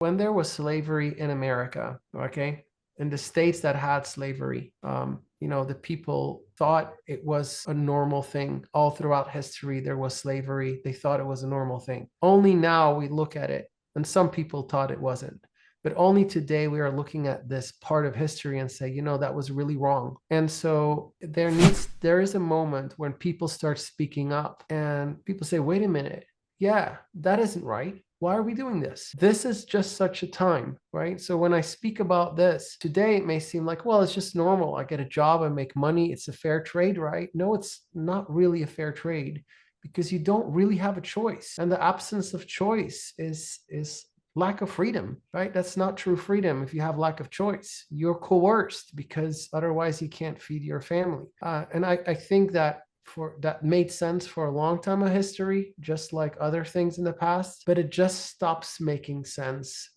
When there was slavery in America, okay, in the states that had slavery, the people thought it was a normal thing. All throughout history, there was slavery. They thought it was a normal thing. Only now we look at it, and some people thought it wasn't. But only today we are looking at this part of history and say, that was really wrong. And so there is a moment when people start speaking up and people say, wait a minute, yeah, that isn't right. Why are we doing this? This is just such a time, right? So when I speak about this today, it may seem like, well, it's just normal. I get a job, I make money. It's a fair trade, right? No, it's not really a fair trade because you don't really have a choice. And the absence of choice is lack of freedom, right? That's not true freedom. If you have lack of choice, you're coerced because otherwise you can't feed your family. And I think that made sense for a long time of history, just like other things in the past, but it just stops making sense